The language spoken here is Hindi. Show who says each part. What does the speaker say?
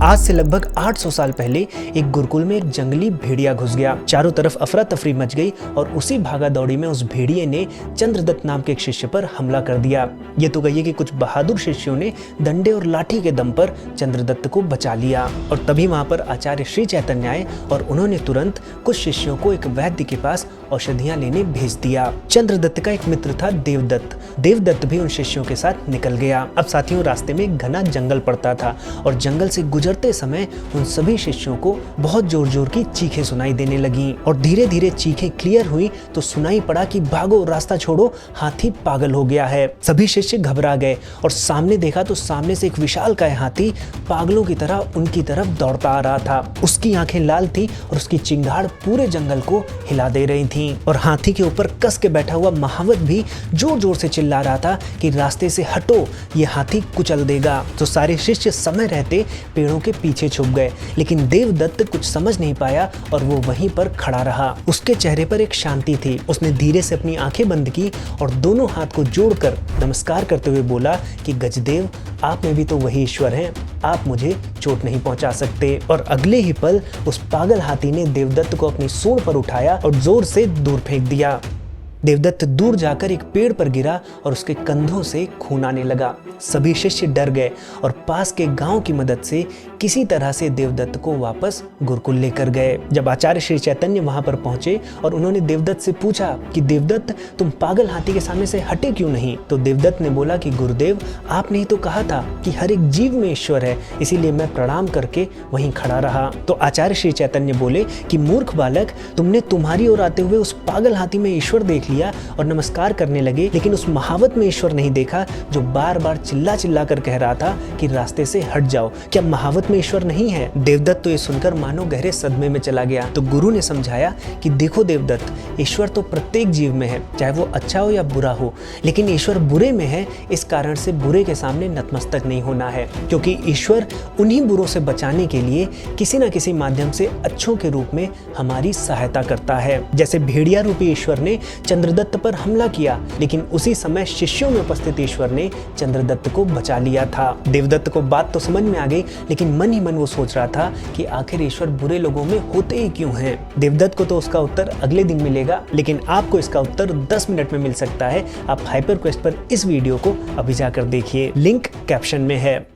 Speaker 1: आज से लगभग 800 साल पहले एक गुरुकुल में एक जंगली भेड़िया घुस गया। चारों तरफ अफरा तफरी मच गई और उसी भागा दौड़ी में उस भेड़िए ने चंद्रदत्त नाम के एक शिष्य पर हमला कर दिया। ये तो कहिए कि कुछ बहादुर शिष्यों ने डंडे और लाठी के दम पर चंद्रदत्त को बचा लिया और तभी वहां पर आचार्य श्री चैतन्य आए और उन्होंने तुरंत कुछ शिष्यों को एक वैद्य के पास औषधियां लेने भेज दिया। चंद्रदत्त का एक मित्र था देवदत्त। देवदत्त भी उन शिष्यों के साथ निकल गया। अब साथियों, रास्ते में एक घना जंगल पड़ता था और जंगल से गुजरते समय उन सभी शिष्यों को बहुत जोर जोर की चीखें सुनाई देने लगी और धीरे धीरे चीखें क्लियर हुई तो सुनाई पड़ा कि भागो, रास्ता छोड़ो, हाथी पागल हो गया है। सभी शिष्य घबरा गए और सामने देखा तो सामने से एक विशालकाय हाथी पागलों की तरह उनकी तरफ दौड़ता आ रहा था। उसकी आंखें लाल थी और उसकी चिंगाड़ पूरे जंगल को हिला दे रही थी और हाथी के ऊपर कस के बैठा हुआ महावत भी जोर जोर से चिल्ला रहा था कि रास्ते से हटो, ये हाथी कुचल देगा। तो सारे शिष्य समय रहते पेड़ों के पीछे छुप गए, लेकिन देवदत्त कुछ समझ नहीं पाया और वो वहीं पर खड़ा रहा। उसके चेहरे पर एक शांति थी। उसने धीरे से अपनी आंखें बंद की और दोनों हाथ को जोड़कर नमस्कार करते हुए बोला कि गजदेव, आप में भी तो वही ईश्वर हैं, आप मुझे चोट नहीं पहुंचा सकते। और अगले ही पल उस पागल हाथी ने देवदत्त को अपनी सूंड पर उठाया और जोर से दूर फेंक दिया। देवदत्त दूर जाकर एक पेड़ पर गिरा और उसके कंधों से खून आने लगा। सभी शिष्य डर गए और पास के गांव की मदद से किसी तरह से देवदत्त को वापस गुरुकुल लेकर गए। जब आचार्य श्री चैतन्य वहां पर पहुंचे और उन्होंने देवदत्त से पूछा कि देवदत्त, तुम पागल हाथी के सामने से हटे क्यों नहीं, तो देवदत्त ने बोला कि गुरुदेव, आपने ही तो कहा था कि हर एक जीव में ईश्वर है, इसीलिए मैं प्रणाम करके वहीं खड़ा रहा। तो आचार्य श्री चैतन्य बोले कि मूर्ख बालक, तुमने तुम्हारी ओर आते हुए उस पागल हाथी में ईश्वर देख लिया और नमस्कार करने लगे, लेकिन उस महावत में ईश्वर नहीं देखा जो बार बार चिल्ला चिल्ला कर कह रहा था कि रास्ते से हट जाओ। क्या महावत में ईश्वर नहीं है? देवदत्त तो ये सुनकर मानो गहरे सदमे में चला गया। तो गुरु ने समझाया कि देखो देवदत्त, ईश्वर तो प्रत्येक जीव में है, चाहे वो अच्छा हो या बुरा हो, लेकिन ईश्वर बुरे में है। इस कारण से बुरे के सामने नतमस्तक नहीं होना है, क्योंकि ईश्वर उन्हीं बुरों से बचाने के लिए किसी न किसी माध्यम से अच्छों के रूप में हमारी सहायता करता है। जैसे भेड़िया रूपी ईश्वर ने चंद्रदत्त पर हमला किया, लेकिन उसी समय शिष्यों में उपस्थित ईश्वर ने चंद्रदत्त को बचा लिया था। देवदत्त को बात तो समझ में आ गई, लेकिन मन ही मन वो सोच रहा था कि आखिर ईश्वर बुरे लोगों में होते ही क्यों हैं। देवदत्त को तो उसका उत्तर अगले दिन मिलेगा, लेकिन आपको इसका उत्तर 10 मिनट में मिल सकता है। आप हाइपर क्वेस्ट पर इस वीडियो को अभी जाकर देखिए, लिंक कैप्शन में है।